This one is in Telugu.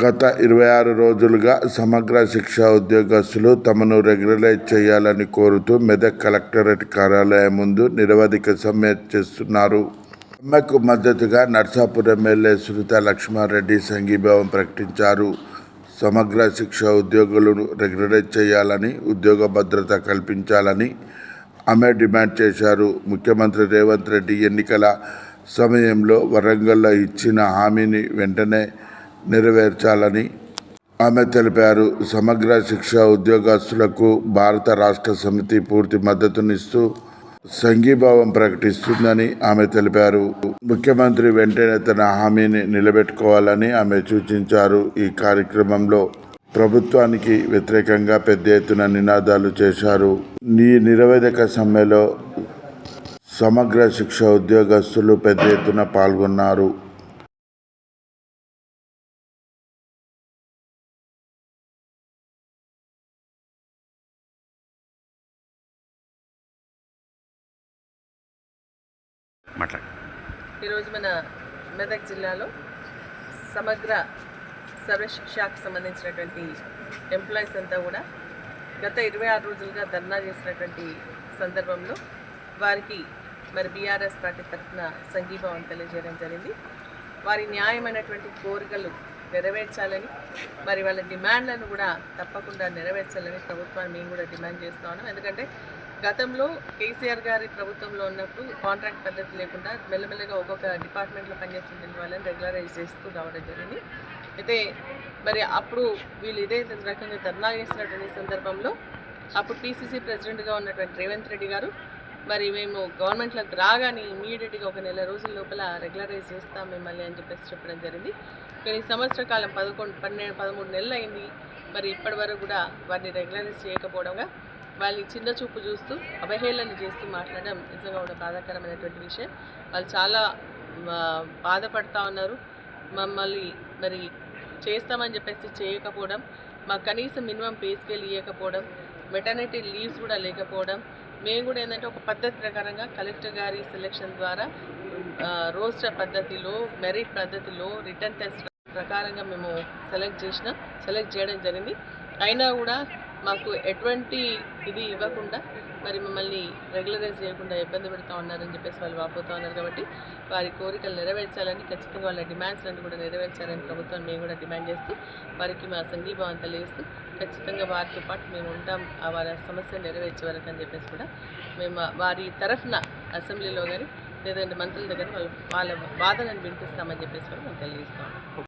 గత 26 రోజులుగా సమగ్ర శిక్ష ఉద్యోగస్తులు తమను రెగ్యులరైజ్ చేయాలని కోరుతూ మెదక్ కలెక్టరేట్ కార్యాలయం ముందు నిరవధిక సమ్మె చేస్తున్నారు. సమ్మెకు మద్దతుగా నర్సాపూర్ ఎమ్మెల్యే సునీత లక్ష్మారెడ్డి సంఘీభావం ప్రకటించారు. సమగ్ర శిక్ష ఉద్యోగులను రెగ్యులరైజ్ చేయాలని, ఉద్యోగ భద్రత కల్పించాలని ఆమె డిమాండ్ చేశారు. ముఖ్యమంత్రి రేవంత్ రెడ్డి ఎన్నికల సమయంలో వరంగల్లో ఇచ్చిన హామీని వెంటనే నెరవేర్చాలని ఆమె తెలిపారు. సమగ్ర శిక్ష ఉద్యోగస్తులకు భారత రాష్ట్ర సమితి పూర్తి మద్దతునిస్తూ సంఘీభావం ప్రకటిస్తుందని ఆమె తెలిపారు. ముఖ్యమంత్రి వెంటనే తన హామీని నిలబెట్టుకోవాలని ఆమె సూచించారు. ఈ కార్యక్రమంలో ప్రభుత్వానికి వ్యతిరేకంగా పెద్ద ఎత్తున నినాదాలు చేశారు. ఈ నిరవధిక సమ్మెలో సమగ్ర శిక్ష ఉద్యోగస్తులు పెద్ద ఎత్తున పాల్గొన్నారు. ఈరోజు మన మెదక్ జిల్లాలో సమగ్ర సర్వశిక్షకు సంబంధించినటువంటి ఎంప్లాయీస్ అంతా కూడా గత 26 రోజులుగా ధర్నా చేసినటువంటి సందర్భంలో వారికి మరి బీఆర్ఎస్ పార్టీ తరఫున సంఘీభావం తెలియజేయడం జరిగింది. వారి న్యాయమైనటువంటి కోరికలు నెరవేర్చాలని, మరి వాళ్ళ డిమాండ్లను కూడా తప్పకుండా నెరవేర్చాలని ప్రభుత్వాన్ని మేము కూడా డిమాండ్ చేస్తూ ఉన్నాం. ఎందుకంటే గతంలో కేసీఆర్ గారి ప్రభుత్వంలో ఉన్నప్పుడు కాంట్రాక్ట్ పద్ధతి లేకుండా మెల్లమెల్లగా ఒక్కొక్క డిపార్ట్మెంట్లో పనిచేస్తున్న వాళ్ళని రెగ్యులరైజ్ చేస్తూ రావడం జరిగింది. అయితే మరి అప్పుడు వీళ్ళు ఇదే రకంగా ధర్నా చేసినటువంటి సందర్భంలో అప్పుడు పీసీసీ ప్రెసిడెంట్గా ఉన్నటువంటి రేవంత్ రెడ్డి గారు మరి మేము గవర్నమెంట్లోకి రాగానే ఇమీడియట్గా ఒక నెల రోజుల లోపల రెగ్యులరైజ్ చేస్తాం మిమ్మల్ని అని చెప్పడం జరిగింది. కానీ సంవత్సర కాలం 13 నెలలు అయింది. మరి ఇప్పటి వరకు కూడా వారిని రెగ్యులరైజ్ చేయకపోవడంగా వాళ్ళని చిన్న చూపు చూస్తూ అవహేళన చేస్తూ మాట్లాడడం నిజంగా ఒక బాధాకరమైనటువంటి విషయం. వాళ్ళు చాలా బాధపడుతూ ఉన్నారు. మమ్మల్ని మరి చేస్తామని చెప్పేసి చేయకపోవడం, మాకు కనీసం మినిమం పే స్కేల్ ఇవ్వకపోవడం, మెటర్నిటీ లీవ్స్ కూడా లేకపోవడం, మేము కూడా ఏంటంటే ఒక పద్ధతి ప్రకారంగా కలెక్టర్ గారి సెలెక్షన్ ద్వారా రోస్టర్ పద్ధతిలో, మెరిట్ పద్ధతిలో, రిటర్న్ టెస్ట్ ప్రకారంగా మేము సెలెక్ట్ చేయడం జరిగింది. అయినా కూడా మాకు ఎటువంటి ఇది ఇవ్వకుండా మరి మమ్మల్ని రెగ్యులరైజ్ చేయకుండా ఇబ్బంది పెడతా ఉన్నారని చెప్పేసి వాళ్ళు వాపోతూ ఉన్నారు. కాబట్టి వారి కోరికలు నెరవేర్చాలని, ఖచ్చితంగా వాళ్ళ డిమాండ్స్లను కూడా నెరవేర్చాలని ప్రభుత్వం మేము కూడా డిమాండ్ చేస్తూ వారికి మా సంఘీభావం తెలియజేస్తూ ఖచ్చితంగా వారితో పాటు మేము ఉంటాం, వారి సమస్యను నెరవేర్చే వరకు అని చెప్పేసి కూడా మేము వారి తరఫున అసెంబ్లీలో కానీ లేదంటే మంత్రుల దగ్గర వాళ్ళ వాదనను వినిపిస్తామని చెప్పేసి కూడా మేము తెలియజేస్తాం.